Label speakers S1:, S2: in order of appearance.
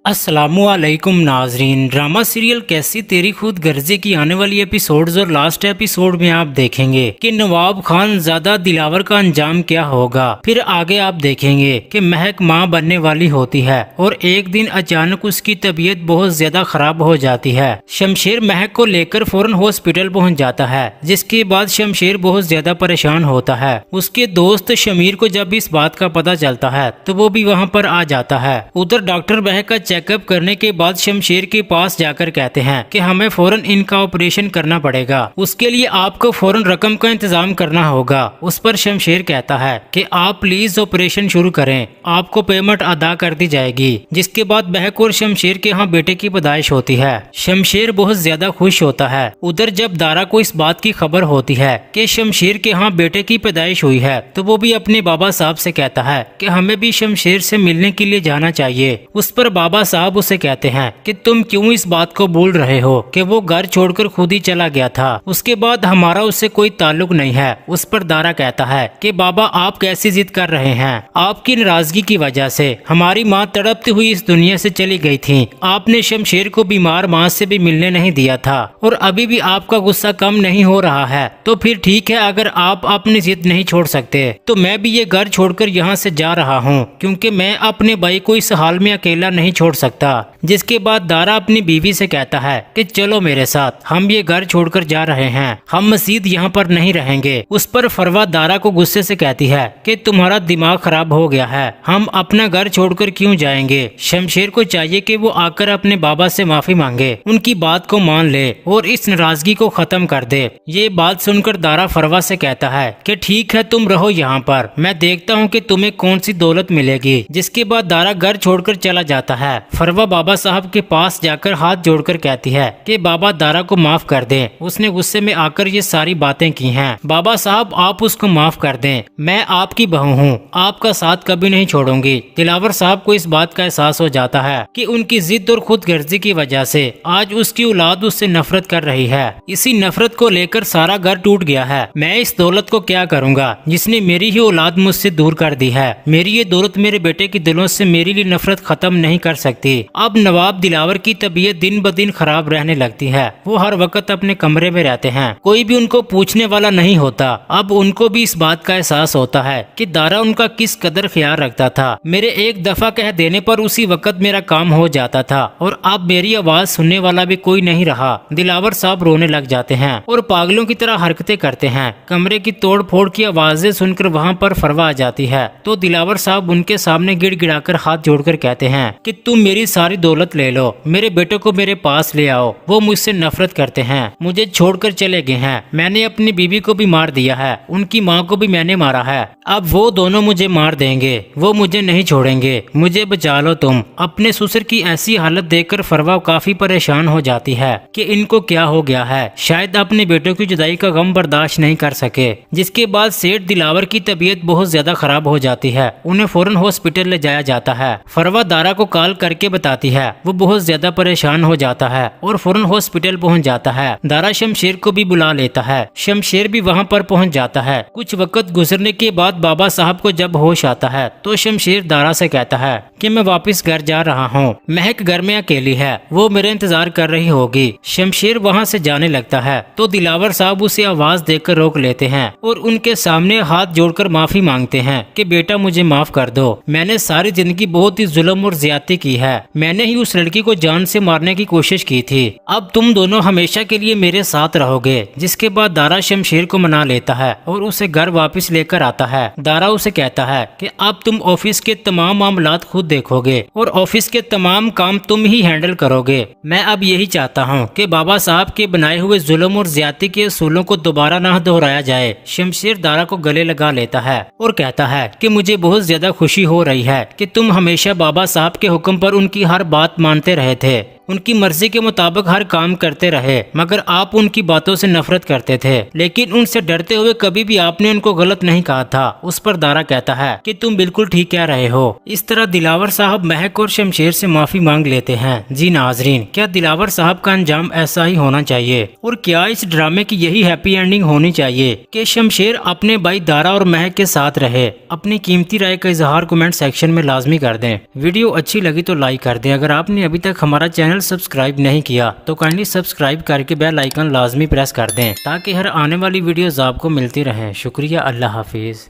S1: अस्सलामु अलैकुम नाजरीन। ड्रामा सीरियल कैसी तेरी खुद गर्जी की आने वाली एपिसोड्स और लास्ट एपिसोड में आप देखेंगे कि नवाब खान ज़्यादा दिलावर का अंजाम क्या होगा। फिर आगे आप देखेंगे कि महक माँ बनने वाली होती है और एक दिन अचानक उसकी तबीयत बहुत ज्यादा खराब हो जाती है। शमशेर महक को लेकर फौरन हॉस्पिटल पहुँच जाता है, जिसके बाद शमशेर बहुत ज्यादा परेशान होता है। उसके दोस्त शमीर को जब इस बात का पता चलता है तो वो भी वहाँ पर आ जाता है। उधर डॉक्टर महक का चेकअप करने के बाद शमशेर के पास जाकर कहते हैं कि हमें फौरन इनका ऑपरेशन करना पड़ेगा, उसके लिए आपको फौरन रकम का इंतजाम करना होगा। उस पर शमशेर कहता है कि आप प्लीज ऑपरेशन शुरू करें, आपको पेमेंट अदा कर दी जाएगी। जिसके बाद महक और शमशेर के यहाँ बेटे की पैदाइश होती है। शमशेर बहुत ज्यादा खुश होता है। उधर जब दारा को इस बात की खबर होती है कि शमशेर के यहाँ बेटे की पैदाइश हुई है तो वो भी अपने बाबा साहब से कहता है कि हमें भी शमशेर से मिलने के लिए जाना चाहिए। उस पर बाबा साहब उसे कहते हैं कि तुम क्यों इस बात को भूल रहे हो कि वो घर छोड़कर खुद ही चला गया था, उसके बाद हमारा उससे कोई ताल्लुक नहीं है। उस पर दारा कहता है कि बाबा आप कैसी जिद कर रहे हैं, आपकी नाराजगी की वजह से हमारी माँ तड़पती हुई इस दुनिया से चली गई थी। आपने शमशेर को बीमार माँ से भी मिलने नहीं दिया था और अभी भी आपका गुस्सा कम नहीं हो रहा है। तो फिर ठीक है, अगर आप अपनी जिद नहीं छोड़ सकते तो मैं भी ये घर छोड़कर यहाँ से जा रहा हूँ, क्योंकि मैं अपने भाई को इस हाल में अकेला नहीं छोड़ सकता। जिसके बाद दारा अपनी बीवी से कहता है कि चलो मेरे साथ, हम ये घर छोड़कर जा रहे हैं, हम मजीद यहाँ पर नहीं रहेंगे। उस पर फरवा दारा को गुस्से से कहती है कि तुम्हारा दिमाग खराब हो गया है, हम अपना घर छोड़कर क्यों जाएंगे। शमशेर को चाहिए कि वो आकर अपने बाबा से माफी मांगे, उनकी बात को मान ले और इस नाराजगी को खत्म कर दे। ये बात सुनकर दारा फरवा से कहता है कि ठीक है तुम रहो यहाँ पर, मैं देखता हूँ कि तुम्हें कौन सी दौलत मिलेगी। जिसके बाद दारा घर छोड़कर चला जाता है। फरवा बाबा साहब के पास जाकर हाथ जोड़कर कहती है कि बाबा दारा को माफ कर दें, उसने गुस्से में आकर ये सारी बातें की हैं। बाबा साहब आप उसको माफ कर दें, मैं आपकी बहू हूँ, आपका साथ कभी नहीं छोड़ूंगी। दिलावर साहब को इस बात का एहसास हो जाता है कि उनकी जिद और खुद गर्जी की वजह से आज उसकी औलाद उससे नफरत कर रही है। इसी नफरत को लेकर सारा घर टूट गया है। मैं इस दौलत को क्या करूँगा जिसने मेरी ही औलाद मुझसे दूर कर दी है। मेरी ये दौलत मेरे बेटे के दिलों से मेरे लिए नफरत खत्म नहीं कर सकती। अब नवाब दिलावर की तबीयत दिन ब दिन खराब रहने लगती है। वो हर वक्त अपने कमरे में रहते हैं, कोई भी उनको पूछने वाला नहीं होता। अब उनको भी इस बात का एहसास होता है कि दारा उनका किस कदर ख्याल रखता था। मेरे एक दफा कह देने पर उसी वक्त मेरा काम हो जाता था और अब मेरी आवाज सुनने वाला भी कोई नहीं रहा। दिलावर साहब रोने लग जाते हैं और पागलों की तरह हरकतें करते हैं। कमरे की तोड़ फोड़ की आवाजें सुनकर वहाँ पर फरवा आ जाती है तो दिलावर साहब उनके सामने गिड़गिड़ाकर हाथ जोड़कर कहते हैं कि तुम मेरी सारी दौलत ले लो, मेरे बेटे को मेरे पास ले आओ, वो मुझसे नफरत करते हैं, मुझे छोड़कर चले गए हैं। मैंने अपनी बीवी को भी मार दिया है, उनकी माँ को भी मैंने मारा है, अब वो दोनों मुझे मार देंगे, वो मुझे नहीं छोड़ेंगे, मुझे बचा लो तुम। अपने ससुर की ऐसी हालत देखकर फरवा काफी परेशान हो जाती है कि इनको क्या हो गया है, शायद अपने बेटों की जुदाई का गम बर्दाश्त नहीं कर सके। जिसके बाद सेठ दिलावर की तबीयत बहुत ज्यादा खराब हो जाती है, उन्हें फौरन हॉस्पिटल ले जाया जाता है। फरवा दारा को कॉल करके बताती है, वो बहुत ज्यादा परेशान हो जाता है और फौरन हॉस्पिटल पहुंच जाता है। दारा शमशेर को भी बुला लेता है, शमशेर भी वहां पर पहुंच जाता है। कुछ वक्त गुजरने के बाद बाबा साहब को जब होश आता है तो शमशेर दारा से कहता है कि मैं वापस घर जा रहा हूँ, महक घर में अकेली है, वो मेरे इंतजार कर रही होगी। शमशेर वहाँ से जाने लगता है तो दिलावर साहब उसे आवाज देकर रोक लेते हैं और उनके सामने हाथ जोड़कर माफी मांगते हैं कि बेटा मुझे माफ कर दो, मैंने सारी जिंदगी बहुत ही जुल्म और ज्यादती की है, मैंने ही उस लड़की को जान से मारने की कोशिश की थी, अब तुम दोनों हमेशा के लिए मेरे साथ रहोगे। जिसके बाद दारा शमशेर को मना लेता है और उसे घर वापस लेकर आता है। दारा उसे कहता है कि अब तुम ऑफिस के तमाम मामलात खुद देखोगे और ऑफिस के तमाम काम तुम ही हैंडल करोगे। मैं अब यही चाहता हूँ कि बाबा साहब के बनाए हुए जुल्म और ज्यादती के असूलों को दोबारा न दोहराया जाए। शमशेर दारा को गले लगा लेता है और कहता है कि मुझे बहुत ज्यादा खुशी हो रही है कि तुम हमेशा बाबा साहब के हुक्म पर उनकी हर बात मानते रहे थे। उनकी मर्जी के मुताबिक हर काम करते रहे, मगर आप उनकी बातों से नफरत करते थे, लेकिन उनसे डरते हुए कभी भी आपने उनको गलत नहीं कहा था। उस पर दारा कहता है कि तुम बिल्कुल ठीक कह रहे हो। इस तरह दिलावर साहब महक और शमशेर से माफी मांग लेते हैं। जी नाजरीन, क्या दिलावर साहब का अंजाम ऐसा ही होना चाहिए, और क्या इस ड्रामे की यही हैप्पी एंडिंग होनी चाहिए कि शमशेर अपने भाई दारा और महक के साथ रहे? अपनी कीमती राय का इजहार कमेंट सेक्शन में लाजमी कर दें। वीडियो अच्छी लगी तो लाइक कर दें। अगर आपने अभी तक हमारा चैनल सब्सक्राइब नहीं किया तो काइंडली सब्सक्राइब करके बेल आइकन लाजमी प्रेस कर दें, ताकि हर आने वाली वीडियोस आपको मिलती रहें। शुक्रिया। अल्लाह हाफिज।